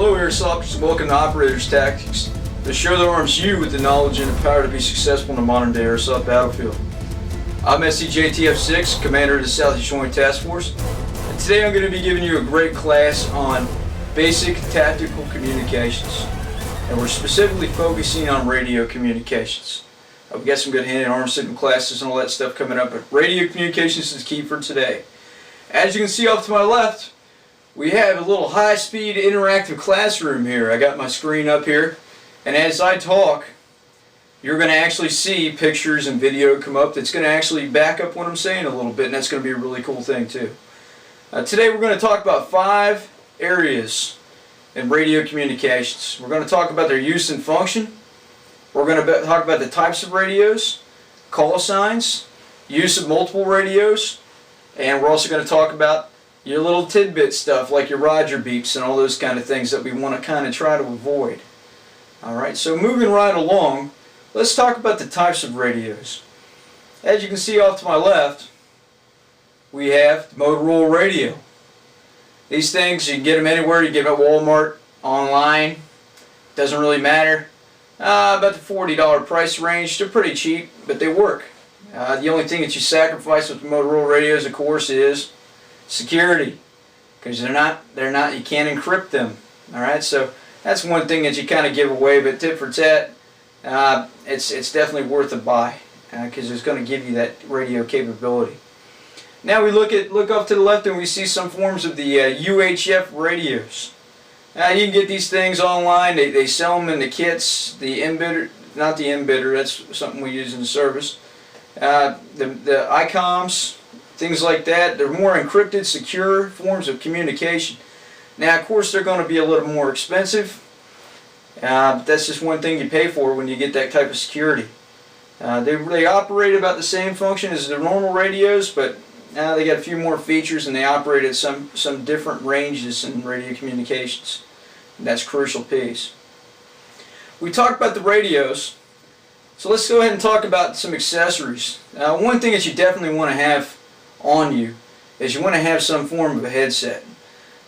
Hello Airsofters, welcome to Operator's Tactics, the show that arms you with the knowledge and the power to be successful in the modern day Airsoft Battlefield. I'm USJTF 6, Commander of the Southeast Joint Task Force, and today I'm going to be giving you a great class on basic tactical communications, and we're specifically focusing on radio communications. We've got some good hand and arm signal classes and all that stuff coming up, but radio communications is key for today. As you can see off to my left, we have a little high-speed interactive classroom here. I got my screen up here, and as I talk, you're going to actually see pictures and video come up that's going to actually back up what I'm saying a little bit, and that's going to be a really cool thing too. Today we're going to talk about 5 areas in radio communications. We're going to talk about their use and function. We're going to talk about the types of radios, call signs, use of multiple radios, and we're also going to talk about your little tidbit stuff like your Roger beeps and all those kind of things that we want to kind of try to avoid. Alright, so moving right along, let's talk about the types of radios. As you can see off to my left, we have the Motorola Radio. These things, you can get them anywhere. You get them at Walmart, online, doesn't really matter. About the $40 price range. They're pretty cheap, but they work. The only thing that you sacrifice with the Motorola radios, of course, is security, because you can't encrypt them. Alright, so that's one thing that you kind of give away, but tit for tat, it's definitely worth a buy, because it's going to give you that radio capability. Now we look up to the left and we see some forms of the UHF radios. You can get these things online. They sell them in the kits. The embedder, not the embedder, that's something we use in the service. The ICOMs, things like that. They're more encrypted, secure forms of communication. Now, of course, they're going to be a little more expensive. But that's just one thing you pay for when you get that type of security. They operate about the same function as the normal radios, but they got a few more features, and they operate at some different ranges in radio communications. And that's a crucial piece. We talked about the radios, so let's go ahead and talk about some accessories. One thing that you definitely want to have on you is you want to have some form of a headset.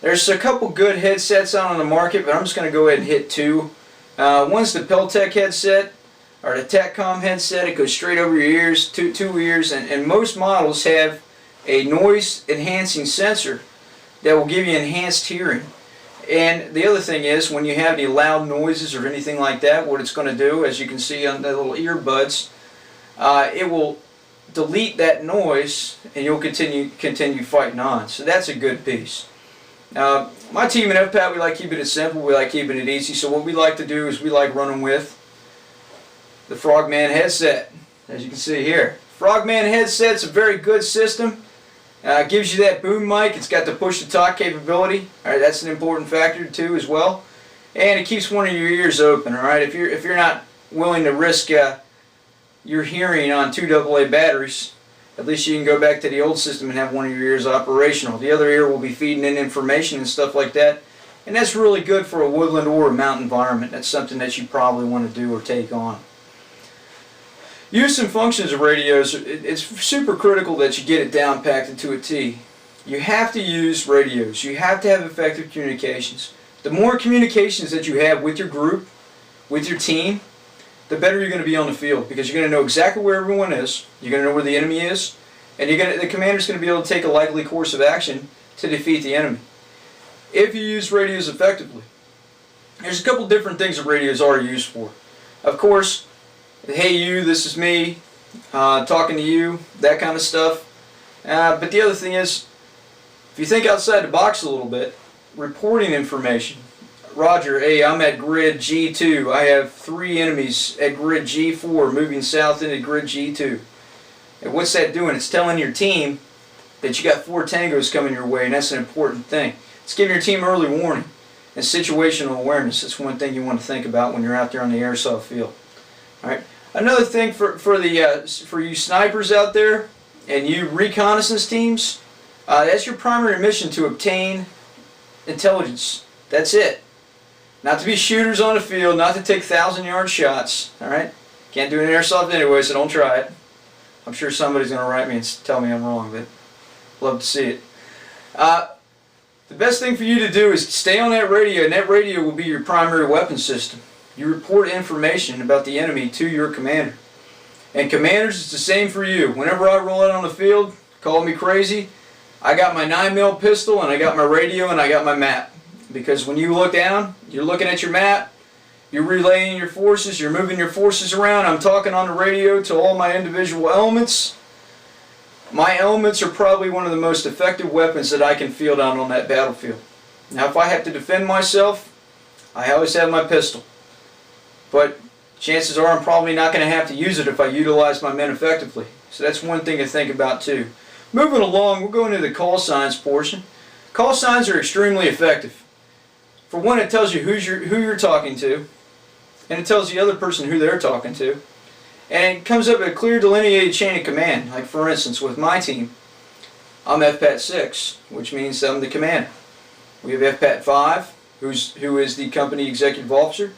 There's a couple good headsets out on the market, but I'm just going to go ahead and hit 2. One's the Peltec headset, or the TACCOM headset. It goes straight over your ears, two ears, and most models have a noise enhancing sensor that will give you enhanced hearing. And the other thing is, when you have any loud noises or anything like that, what it's going to do, as you can see on the little earbuds, it will delete that noise, and you'll continue fighting on. So that's a good piece. My team at FPAT, we like keeping it simple, we like keeping it easy, so what we like to do is we like running with the Frogman headset, as you can see here. Frogman headset's a very good system. Gives you that boom mic. It's got the push to talk capability. Alright, that's an important factor too as well. And it keeps one of your ears open. Alright, if you're not willing to risk your hearing on 2 AA batteries, at least you can go back to the old system and have one of your ears operational. The other ear will be feeding in information and stuff like that. And that's really good for a woodland or a mountain environment. That's something that you probably want to do or take on. Use and functions of radios, it's super critical that you get it down packed to a T. You have to use radios. You have to have effective communications. The more communications that you have with your group, with your team, the better you're going to be on the field, because you're going to know exactly where everyone is, you're going to know where the enemy is, and the commander's going to be able to take a likely course of action to defeat the enemy. If you use radios effectively, there's a couple different things that radios are used for. Of course, hey you, this is me, talking to you, that kind of stuff. But the other thing is, if you think outside the box a little bit, reporting information. Roger, hey, I'm at grid G2. I have 3 enemies at grid G4 moving south into grid G2. And what's that doing? It's telling your team that you got 4 tangos coming your way, and that's an important thing. It's giving your team early warning and situational awareness. That's one thing you want to think about when you're out there on the airsoft field. All right. Another thing for you snipers out there and you reconnaissance teams, that's your primary mission, to obtain intelligence. That's it. Not to be shooters on the field, not to take 1,000-yard shots. All right. Can't do it in airsoft anyway, so don't try it. I'm sure somebody's going to write me and tell me I'm wrong, but love to see it. The best thing for you to do is stay on that radio, and that radio will be your primary weapon system. You report information about the enemy to your commander. And commanders, it's the same for you. Whenever I roll out on the field, call me crazy, I got my 9mm pistol, and I got my radio, and I got my map. Because when you look down, you're looking at your map, you're relaying your forces, you're moving your forces around. I'm talking on the radio to all my individual elements. My elements are probably one of the most effective weapons that I can field out on that battlefield. Now if I have to defend myself, I always have my pistol. But chances are I'm probably not going to have to use it if I utilize my men effectively. So that's one thing to think about too. Moving along, we'll go into the call signs portion. Call signs are extremely effective. For one, it tells you who you're talking to, and it tells the other person who they're talking to. And it comes up with a clear delineated chain of command. Like for instance, with my team, I'm FPAT 6, which means I'm the commander. We have FPAT 5, who is the company executive officer.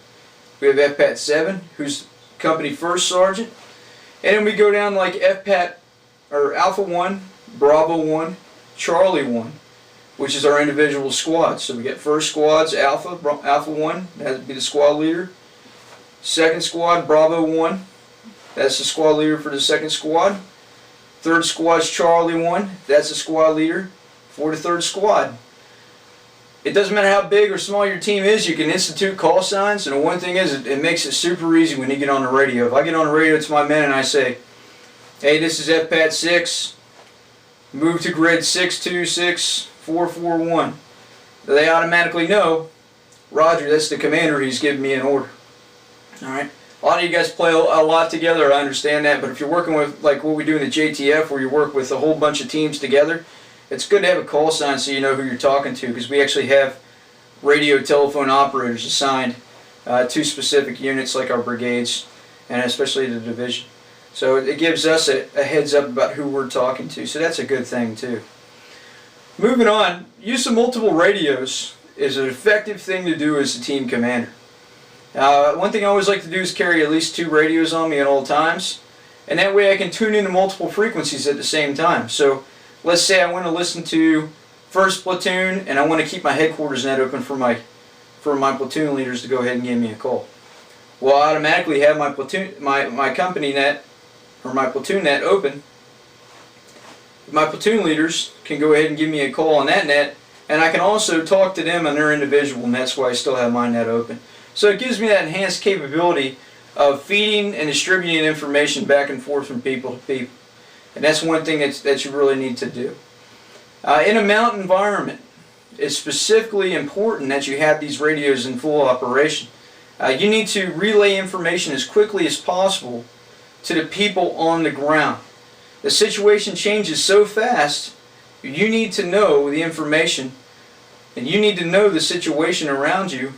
We have FPAT 7, who's company first sergeant. And then we go down like FPAT, or Alpha 1, Bravo 1, Charlie 1, which is our individual squads. So we get first squad's Alpha 1, that would be the squad leader. Second squad, Bravo 1, that's the squad leader for the second squad. Third squad's Charlie 1, that's the squad leader for the third squad. It doesn't matter how big or small your team is, you can institute call signs, and the one thing is, it makes it super easy when you get on the radio. If I get on the radio to my men and I say, hey, this is FPAT 6, move to grid 626441, they automatically know, Roger, that's the commander, he's giving me an order. Alright, a lot of you guys play a lot together, I understand that, but if you're working with, like what we do in the JTF, where you work with a whole bunch of teams together, it's good to have a call sign so you know who you're talking to, because we actually have radio telephone operators assigned to specific units like our brigades, and especially the division. So it gives us a heads up about who we're talking to, so that's a good thing too. Moving on, use of multiple radios is an effective thing to do as a team commander. One thing I always like to do is carry at least 2 radios on me at all times, and that way I can tune into multiple frequencies at the same time. So let's say I want to listen to first platoon and I want to keep my headquarters net open for my platoon leaders to go ahead and give me a call. Well, I automatically have my platoon, my company net, or my platoon net open. My platoon leaders can go ahead and give me a call on that net, and I can also talk to them on their individual nets while I still have my net open. So it gives me that enhanced capability of feeding and distributing information back and forth from people to people. And that's one thing that you really need to do. In a mountain environment, it's specifically important that you have these radios in full operation. You need to relay information as quickly as possible to the people on the ground. The situation changes so fast, you need to know the information, and you need to know the situation around you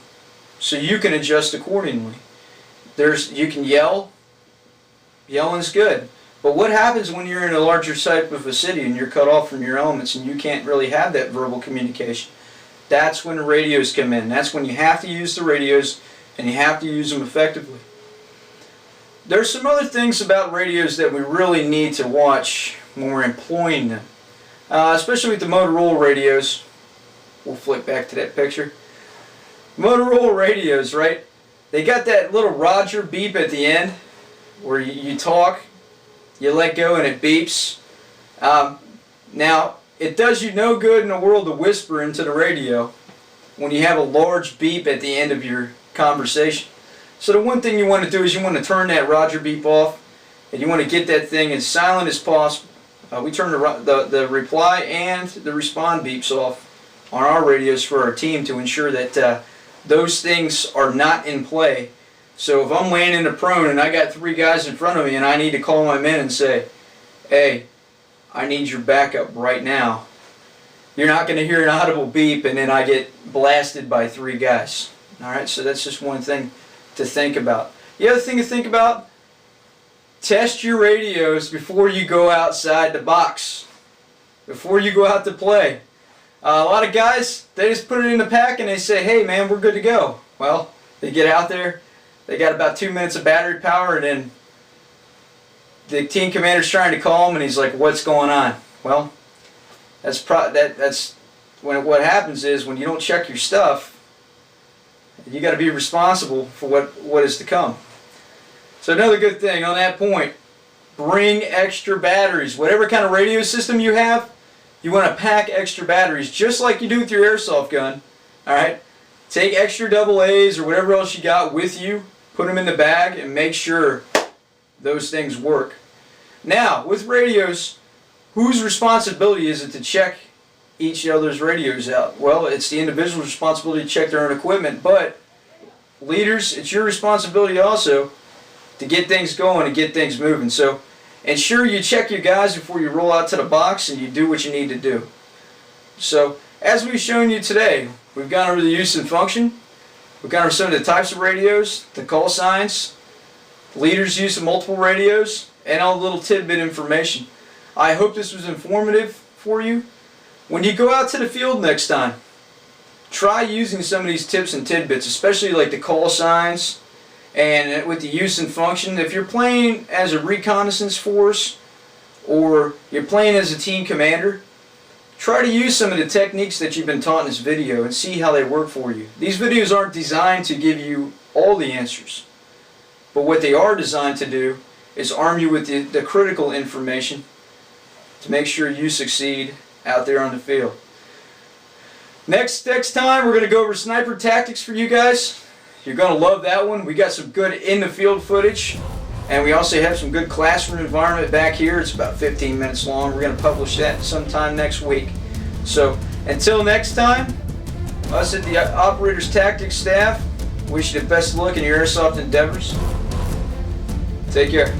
so you can adjust accordingly. You can yell. Yelling's good. But what happens when you're in a larger type of a city and you're cut off from your elements and you can't really have that verbal communication? That's when the radios come in. That's when you have to use the radios, and you have to use them effectively. There's some other things about radios that we really need to watch when we're employing them. Especially with the Motorola radios. We'll flick back to that picture. Motorola radios, right? They got that little Roger beep at the end where you talk, you let go, and it beeps. Now, it does you no good in the world to whisper into the radio when you have a large beep at the end of your conversation. So the one thing you want to do is you want to turn that Roger beep off, and you want to get that thing as silent as possible. We turn the reply and the respond beeps off on our radios for our team to ensure that those things are not in play. So if I'm laying in a prone and I got 3 guys in front of me and I need to call my men and say, hey, I need your backup right now, you're not going to hear an audible beep and then I get blasted by 3 guys. Alright, so that's just one thing to think about. The other thing to think about, test your radios before you go outside the box, before you go out to play. A lot of guys, they just put it in the pack and they say, hey man, we're good to go. Well, they get out there, they got about 2 minutes of battery power, and then the team commander's trying to call him and he's like, what's going on? Well, that's what happens is when you don't check your stuff, you got to be responsible for what is to come. So another good thing on that point, bring extra batteries. Whatever kind of radio system you have, you want to pack extra batteries, just like you do with your airsoft gun. All right, take extra AA's or whatever else you got with you, put them in the bag, and make sure those things work. Now, with radios, whose responsibility is it to check each other's radios out? Well, it's the individual's responsibility to check their own equipment, but leaders, it's your responsibility also to get things going and get things moving. So ensure you check your guys before you roll out to the box and you do what you need to do. So as we've shown you today, we've gone over the use and function, we've gone over some of the types of radios, the call signs, leaders' use of multiple radios, and all the little tidbit information. I hope this was informative for you. When you go out to the field next time, try using some of these tips and tidbits, especially like the call signs and with the use and function. If you're playing as a reconnaissance force or you're playing as a team commander, try to use some of the techniques that you've been taught in this video and see how they work for you. These videos aren't designed to give you all the answers, but what they are designed to do is arm you with the critical information to make sure you succeed out there on the field. Next time we're going to go over sniper tactics for you guys. You're going to love that one. We got some good in the field footage, and we also have some good classroom environment back here. It's about 15 minutes long. We're going to publish that sometime next week. So until next time, us at the Operators Tactics staff wish you the best of luck in your airsoft endeavors. Take care.